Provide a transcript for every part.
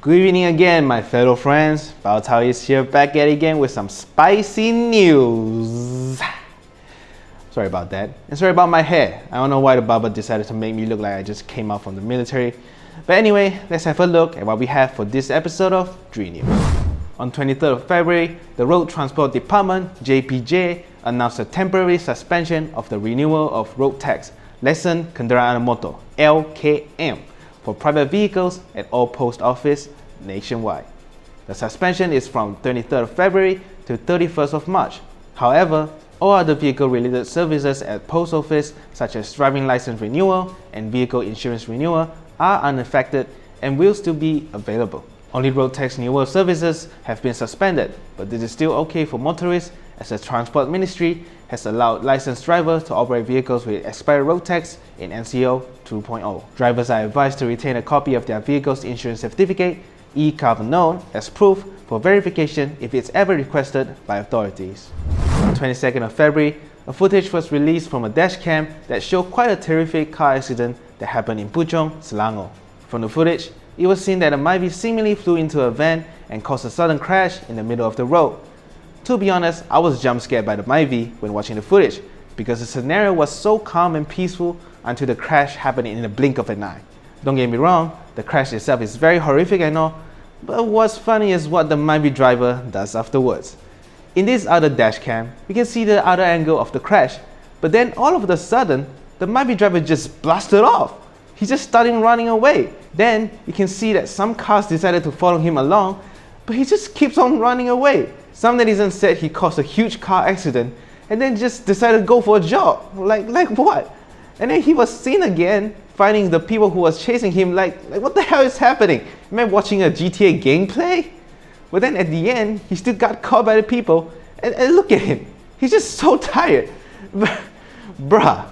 Good evening again, my fellow friends. Bao Tao is here back at it again with some spicy news. Sorry about that. And sorry about my hair. I don't know why the barber decided to make me look like I just came out from the military. But anyway, let's have a look at what we have for this episode of driNEWS. On 23rd of February, the Road Transport Department, JPJ, announced a temporary suspension of the renewal of road tax, Lesson Kendaraan Motor, LKM, for private vehicles at all post offices nationwide. The suspension is from 23rd of February to 31st of March. However, all other vehicle-related services at post office, such as driving license renewal and vehicle insurance renewal, are unaffected and will still be available. Only road tax renewal services have been suspended, but this is still okay for motorists, as the Transport Ministry has allowed licensed drivers to operate vehicles with expired road tax in NCO 2.0. Drivers are advised to retain a copy of their vehicle's insurance certificate, e-cover known as proof, for verification if it's ever requested by authorities. On 22nd of February, a footage was released from a dash cam that showed quite a terrific car accident that happened in Puchong, Selangor. From the footage, it was seen that a Myvi seemingly flew into a van and caused a sudden crash in the middle of the road. To be honest, I was jump scared by the Myvi when watching the footage because the scenario was so calm and peaceful until the crash happened in the blink of an eye. Don't get me wrong, the crash itself is very horrific and all, but what's funny is what the Myvi driver does afterwards. In this other dash cam, we can see the other angle of the crash, but then all of a sudden, the Myvi driver just blasted off. He just started running away. Then you can see that some cars decided to follow him along, but he just keeps on running away. Some netizens said he caused a huge car accident and then just decided to go for a jog. Like what? And then he was seen again, finding the people who was chasing him like what the hell is happening? Am I watching a GTA gameplay? But then at the end, he still got caught by the people and look at him. He's just so tired. Bruh.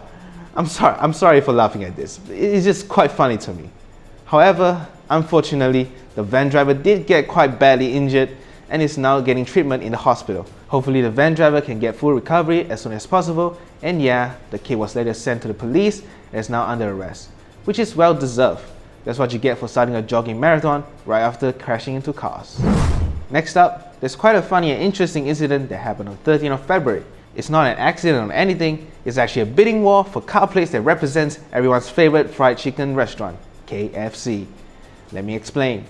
I'm sorry for laughing at this. It's just quite funny to me. However, unfortunately, the van driver did get quite badly injured and is now getting treatment in the hospital. Hopefully the van driver can get full recovery as soon as possible, and yeah, the kid was later sent to the police and is now under arrest, which is well deserved. That's what you get for starting a jogging marathon right after crashing into cars. Next up, there's quite a funny and interesting incident that happened on 13th of February. It's not an accident or anything, it's actually a bidding war for car plates that represents everyone's favorite fried chicken restaurant, KFC. Let me explain.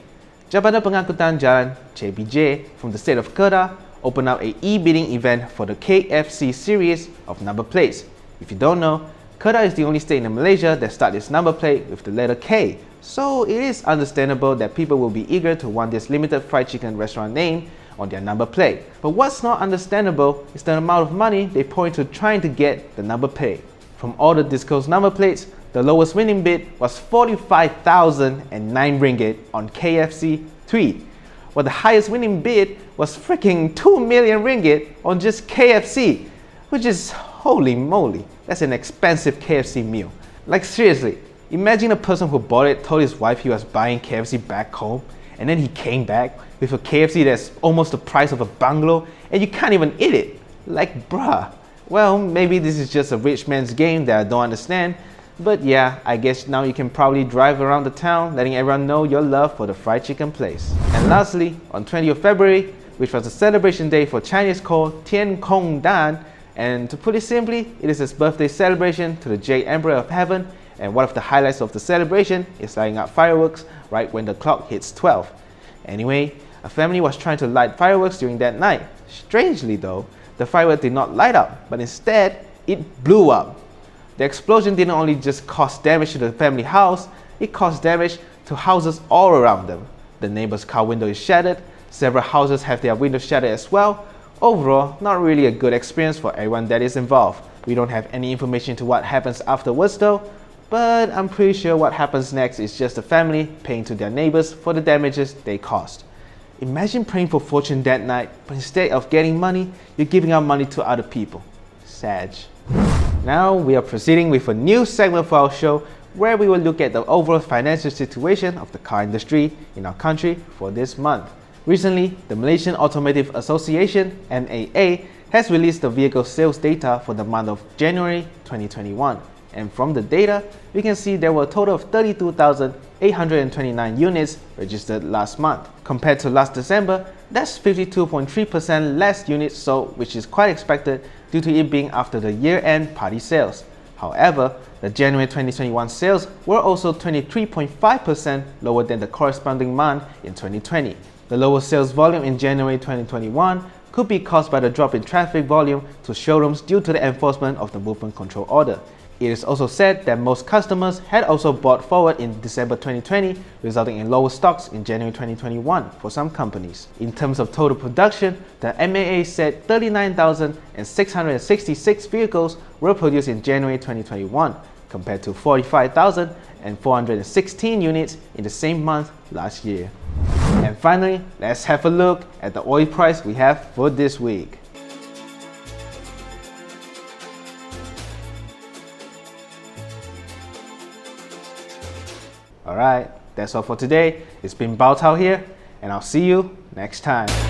Jabatan Pengangkutan Jalan JPJ from the state of Kedah opened up a e-bidding event for the KFC series of number plates. If you don't know, Kedah is the only state in Malaysia that starts its number plate with the letter K. So it is understandable that people will be eager to want this limited fried chicken restaurant name on their number plate. But what's not understandable is the amount of money they pour into trying to get the number plate. From all the disclosed number plates, the lowest winning bid was 45,009 ringgit on KFC 3, while the highest winning bid was freaking 2 million ringgit on just KFC, which is holy moly, that's an expensive KFC meal. Like seriously, imagine a person who bought it told his wife he was buying KFC back home, and then he came back with a KFC that's almost the price of a bungalow and you can't even eat it. Like bruh. Well, maybe this is just a rich man's game that I don't understand, but yeah, I guess now you can probably drive around the town letting everyone know your love for the fried chicken place. And lastly, on 20th of February, which was a celebration day for Chinese called Tian Kong Dan, and to put it simply, it is his birthday celebration to the Jade Emperor of Heaven, and one of the highlights of the celebration is lighting up fireworks right when the clock hits 12. Anyway, a family was trying to light fireworks during that night. Strangely though, the firework did not light up, but instead, it blew up. The explosion didn't only just cause damage to the family house, it caused damage to houses all around them. The neighbor's car window is shattered, several houses have their windows shattered as well. Overall, not really a good experience for everyone that is involved. We don't have any information to what happens afterwards though, but I'm pretty sure what happens next is just the family paying to their neighbors for the damages they caused. Imagine praying for fortune that night, but instead of getting money, you're giving out money to other people. Sag. Now we are proceeding with a new segment for our show where we will look at the overall financial situation of the car industry in our country for this month. Recently, the Malaysian Automotive Association, MAA, has released the vehicle sales data for the month of January 2021. And from the data, we can see there were a total of 32,829 units registered last month. Compared to last December, that's 52.3% less units sold, which is quite expected due to it being after the year-end party sales. However, the January 2021 sales were also 23.5% lower than the corresponding month in 2020. The lower sales volume in January 2021 could be caused by the drop in traffic volume to showrooms due to the enforcement of the movement control order. It is also said that most customers had also bought forward in December 2020, resulting in lower stocks in January 2021 for some companies. In terms of total production, the MAA said 39,666 vehicles were produced in January 2021, compared to 45,416 units in the same month last year. And finally, let's have a look at the oil price we have for this week. Alright, that's all for today. It's been Bao Tao here, and I'll see you next time.